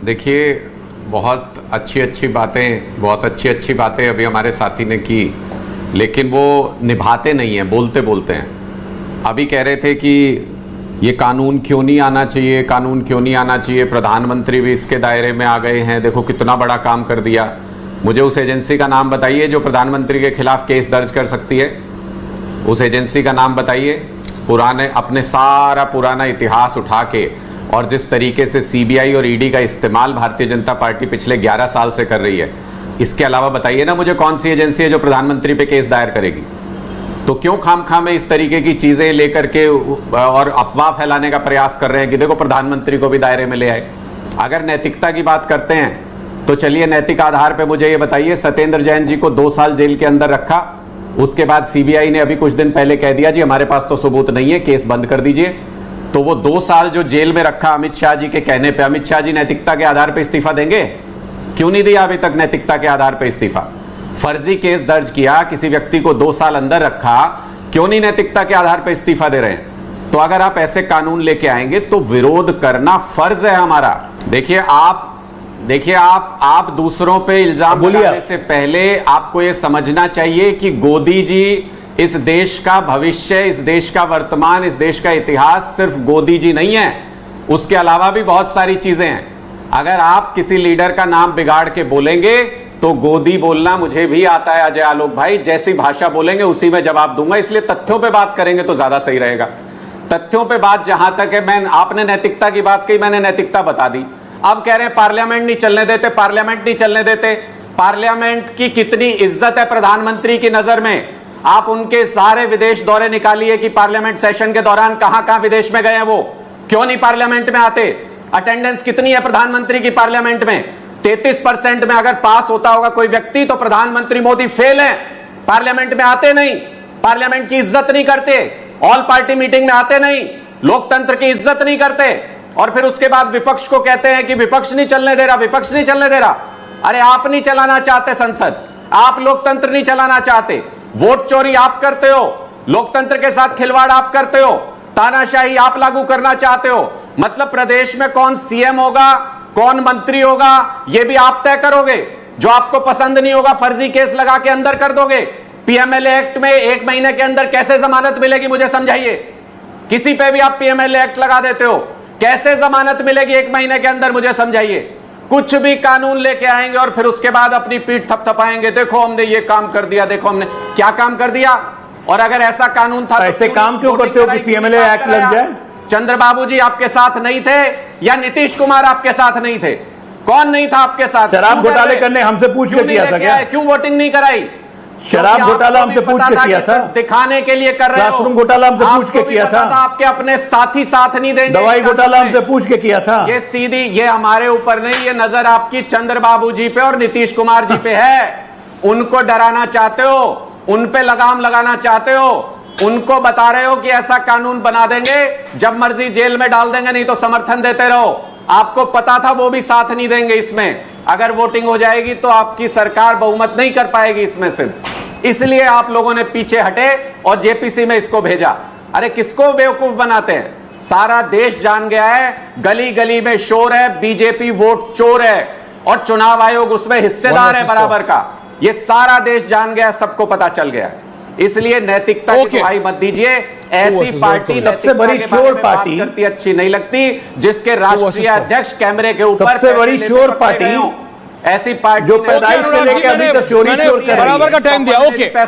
देखिए, बहुत अच्छी अच्छी बातें अभी हमारे साथी ने की, लेकिन वो निभाते नहीं हैं, बोलते बोलते हैं। अभी कह रहे थे कि ये कानून क्यों नहीं आना चाहिए, कानून क्यों नहीं आना चाहिए, प्रधानमंत्री भी इसके दायरे में आ गए हैं, देखो कितना बड़ा काम कर दिया। मुझे उस एजेंसी का नाम बताइए जो प्रधानमंत्री के खिलाफ केस दर्ज कर सकती है। उस एजेंसी का नाम बताइए। अपने सारा पुराना इतिहास उठा के और जिस तरीके से सीबीआई और ईडी का इस्तेमाल भारतीय जनता पार्टी पिछले 11 साल से कर रही है, इसके अलावा बताइए ना मुझे कौन सी एजेंसी है जो प्रधानमंत्री पे केस दायर करेगी। तो क्यों खामखा में इस तरीके की चीजें लेकर के और अफवाह फैलाने का प्रयास कर रहे हैं कि देखो प्रधानमंत्री को भी दायरे में ले आए। अगर नैतिकता की बात करते हैं तो चलिए नैतिक आधार पे मुझे ये बताइए, सत्येंद्र जैन जी को 2 साल जेल के अंदर रखा, उसके बाद सीबीआई ने अभी कुछ दिन पहले कह दिया जी हमारे पास तो सबूत नहीं है, केस बंद कर दीजिए। तो वो 2 साल जो जेल में रखा अमित शाह जी के कहने पे, अमित शाह जी नैतिकता के आधार पे इस्तीफा देंगे? क्यों नहीं दिया अभी तक नैतिकता के आधार पे इस्तीफा? फर्जी केस दर्ज किया, किसी व्यक्ति को 2 साल अंदर रखा, क्यों नहीं नैतिकता के आधार पे इस्तीफा दे रहे हैं? तो अगर आप ऐसे कानून लेके आएंगे तो विरोध करना फर्ज है हमारा। देखिए आप दूसरों पे इल्जाम लगाने से पहले आपको यह समझना चाहिए कि गोदी जी इस देश का भविष्य, इस देश का वर्तमान, इस देश का इतिहास सिर्फ गोदी जी नहीं है, उसके अलावा भी बहुत सारी चीजें हैं। अगर आप किसी लीडर का नाम बिगाड़ के बोलेंगे तो गोदी बोलना मुझे भी आता है अजय आलोक भाई, जैसी भाषा बोलेंगे उसी में जवाब दूंगा, इसलिए तथ्यों पे बात करेंगे तो ज्यादा सही रहेगा। तथ्यों पे बात जहां तक है, आपने नैतिकता की बात कही, मैंने नैतिकता बता दी। अब कह रहे हैं पार्लियामेंट नहीं चलने देते, पार्लियामेंट नहीं चलने देते। पार्लियामेंट की कितनी इज्जत है प्रधानमंत्री की नजर में? आप उनके सारे विदेश दौरे निकालिए कि पार्लियामेंट सेशन के दौरान कहां कहां विदेश में गए हैं, वो क्यों नहीं पार्लियामेंट में आते? अटेंडेंस कितनी है प्रधानमंत्री की पार्लियामेंट में? 33% में अगर पास होता होगा कोई व्यक्ति तो प्रधानमंत्री मोदी फेल है, पार्लियामेंट में आते नहीं, पार्लियामेंट की इज्जत नहीं करते, ऑल पार्टी मीटिंग में आते नहीं, लोकतंत्र की इज्जत नहीं करते। और फिर उसके बाद विपक्ष को कहते हैं कि विपक्ष नहीं चलने दे रहा, विपक्ष नहीं चलने दे रहा। अरे आप नहीं चलाना चाहते संसद, आप लोकतंत्र नहीं चलाना चाहते, वोट चोरी आप करते हो, लोकतंत्र के साथ खिलवाड़ आप करते हो, तानाशाही आप लागू करना चाहते हो। मतलब प्रदेश में कौन सीएम होगा, कौन मंत्री होगा, यह भी आप तय करोगे। जो आपको पसंद नहीं होगा फर्जी केस लगा के अंदर कर दोगे। पीएमएलए एक्ट में 1 महीने के अंदर कैसे जमानत मिलेगी मुझे समझाइए। किसी पे भी आप पीएमएलए एक्ट लगा देते हो, कैसे जमानत मिलेगी 1 महीने के अंदर मुझे समझाइए। कुछ भी कानून लेके आएंगे और फिर उसके बाद अपनी पीठ थपथपाएंगे, देखो हमने ये काम कर दिया, देखो हमने क्या काम कर दिया। और अगर ऐसा कानून था ऐसे काम क्यों करते हो कि पीएमएलए एक्ट लग जाए? चंद्रबाबू जी आपके साथ नहीं थे या नीतीश कुमार आपके साथ नहीं थे? कौन नहीं था आपके साथ? शराब घोटाले करने हमसे पूछ के किया था क्या? क्यों वोटिंग नहीं कराई? शराब घोटाला हमसे पूछ के किया था, दिखाने के लिए कर रहे हो। क्लासरूम घोटाला हमसे पूछ के किया था, आपके अपने साथी साथ नहीं देंगे। दवाई घोटाला हमसे पूछ के किया था। ये सीधी, ये हमारे ऊपर नहीं, ये नजर आपकी चंद्रबाबू जी पे और नीतीश कुमार जी पे है। उनको डराना चाहते हो, उन पे लगाम लगाना चाहते हो, उनको बता रहे हो कि ऐसा कानून बना देंगे, जब मर्जी जेल में डाल देंगे, नहीं तो समर्थन देते रहो। आपको पता था वो भी साथ नहीं देंगे इसमें। अगर वोटिंग हो जाएगी तो आपकी सरकार बहुमत नहीं कर पाएगी इसमें सिर्फ, इसलिए आप लोगों ने पीछे हटे और जेपीसी में इसको भेजा। अरे किसको बेवकूफ बनाते हैं? सारा देश जान गया है, गली गली में शोर है, बीजेपी वोट चोर है और चुनाव आयोग उसमें हिस्सेदार है बराबर का। ये सारा देश जान गया, सबको पता चल गया। इसलिए नैतिकता की दुहाई मत दीजिए। ऐसी पार्टी सबसे बड़ी चोर पार्टी करती अच्छी नहीं लगती जिसके राष्ट्रीय अध्यक्ष कैमरे के ऊपर सबसे बड़ी चोर पार्टी, ऐसी पार्टी जो पैदाइश से लेकर अभी तक चोरी चोर कर रही है। बराबर का टाइम दिया। ओके।